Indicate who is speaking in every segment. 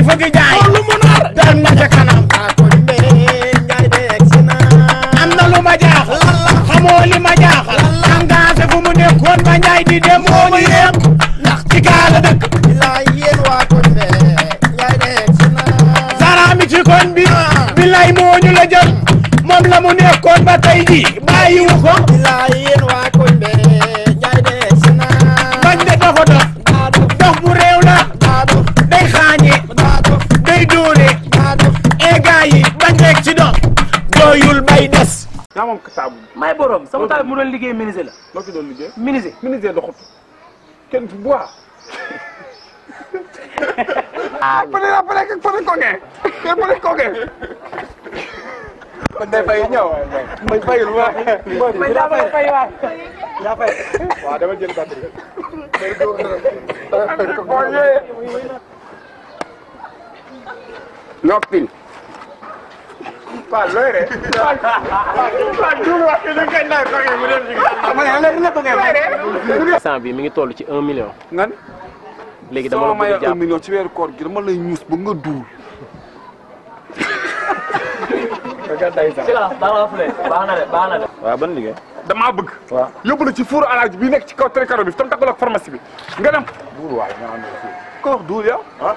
Speaker 1: fëgg jaay lu mu nar dem na ca kanam am na lu ma jaaxal xamoo li ma jaaxal engagé fu mu nekkoon ba Njaay di dem moo ñu yem ndax ci gaala dëkk Zara mi ci koñ bi billaay moo ñu la jël moom la mu nekkoon ba tey ji bàyyiwu ko bañ de dafa dox bu réew la day xaañe day dóore e gaa yi bañ rek ci dox doyul bay des
Speaker 2: naa moom saabu
Speaker 3: may borom sama taal mu doon liggéey menuisier la.
Speaker 2: loo ci doon liggéey
Speaker 3: menuisier
Speaker 2: doxut kenn du bois pare koge man day fay ñëw may fayul waay
Speaker 3: may daa fay waay daa fay
Speaker 2: waaw dama jël batterie noppil Fall looy rek
Speaker 4: instant bi mi ngi toll ci 1 million.
Speaker 2: ngan
Speaker 4: léegi dama la bëgg a jàpp
Speaker 2: 1 million ci weeru koor gi dama lay ñuus ba nga duul.
Speaker 4: baax na de. waaw ban liggéey.
Speaker 2: damaa bëgg.
Speaker 4: waaw
Speaker 2: yóbbu la ci fuuru alaaji bi nekk ci kaw télécaro bi tam takkal ak pharmacie bi nga dem. duul waay nga xam ne fii. ko wax duul yow. ah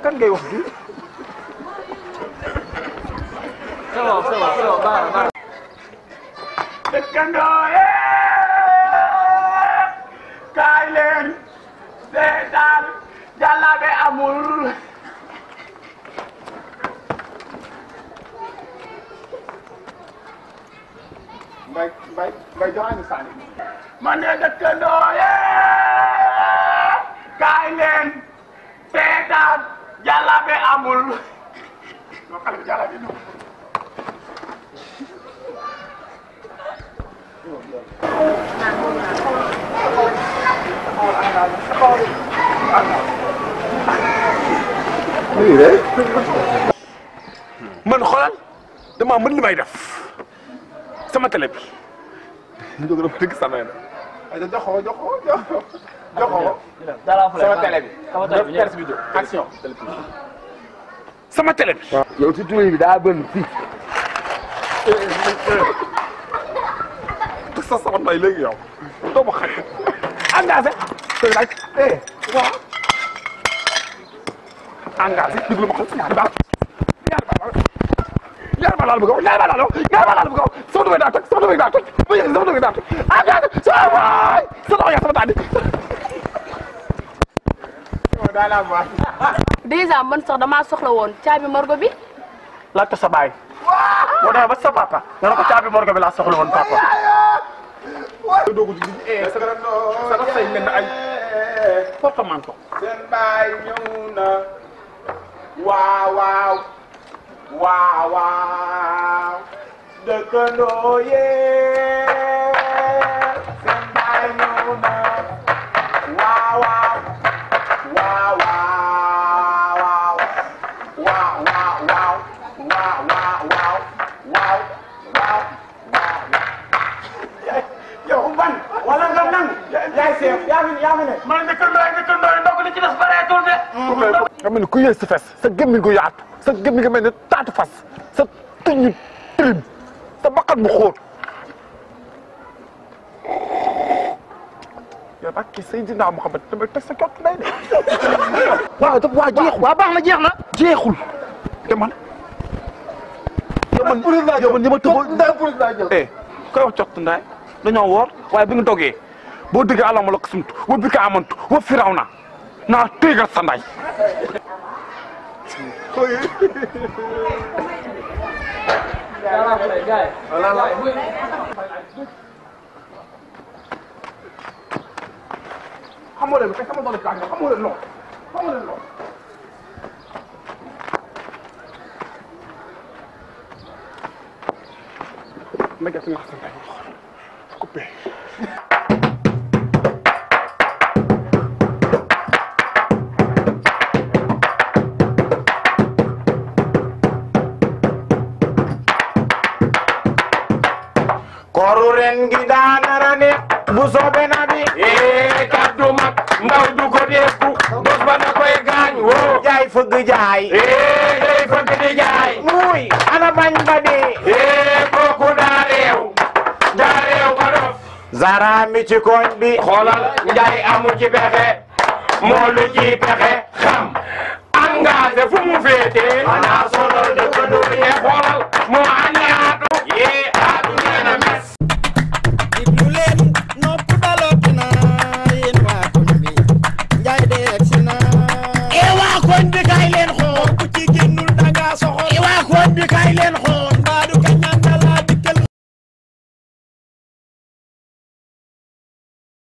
Speaker 2: kan ngay wax duul.
Speaker 3: c'est bon baax.
Speaker 1: dëkkandoo kaay leen seetaan jàllabe amul
Speaker 2: mbay joxaani sànni.
Speaker 1: man de dëkkandoo kaay leen seetaan jàllabe amul
Speaker 2: non xale bi jàllabe non. man xoolal damaa mën li may def sama télé bi. ñu jóg dafa dëgg sama yéen. aywa joxoo sama télé bi. bi jóg action. sama télé bi.
Speaker 5: yow si tuuti bi daa bënn fii.
Speaker 2: sa sama nay léegi yow doo ma xaj engagé tey laaj waaw engagé déglu ma xool ñaari baal laal bëgg a wax ñaari baal laal bëgg a wax sama dugub daa toj sama dugub daa toj ba yëg sama dugub daa toj engagé sa waay sa loxo yaa sama taandi
Speaker 6: déjà man sax damaa soxla woon caabi morgo bi
Speaker 3: laaj ko sa baay. boo demee ba sa papa. nga ne ko caabi morgo bi laa soxla woon papa.
Speaker 2: doogu ji sa say mel na ay portemanteau.
Speaker 1: seen baay ñëw na waaw dëkkandoo seen baay ñëw na waaw yow ban wala nga nangu yaay seef yaa fi ne man dëkkandoo ndog li ci des bareetul de
Speaker 2: xam nga ni ku yëy si fes sa gémmiñ gu yaatu sa gémmiñ nga mel ne taatu fas sa tuñu tilim sa baqat bu xóot yow nag kii Seydina Muhammad damay teg sa cot day de waaw jeexul waaw baax na jeex na jeexul te man ñi ma tëboo koy wax cot ndaay dañoo woor waaye bi nga dogee boo déggee alama la ko sumtu wa bi ka amantu wa firaw na naa téegal sa nday xamoo leen kay sama doole kaa nga xamoo leen lool ma gerte nga xam ne coupé
Speaker 1: kooru ren gi daanara ne bu soobee na bi kaddu mag ndaw du ko deeku bés ba da koy gaañ woo jaay fëgg jaay mi ci koñ bi
Speaker 2: xoolal njaay amu ci pexe moo lu ci pexe xam engagé fu mu féete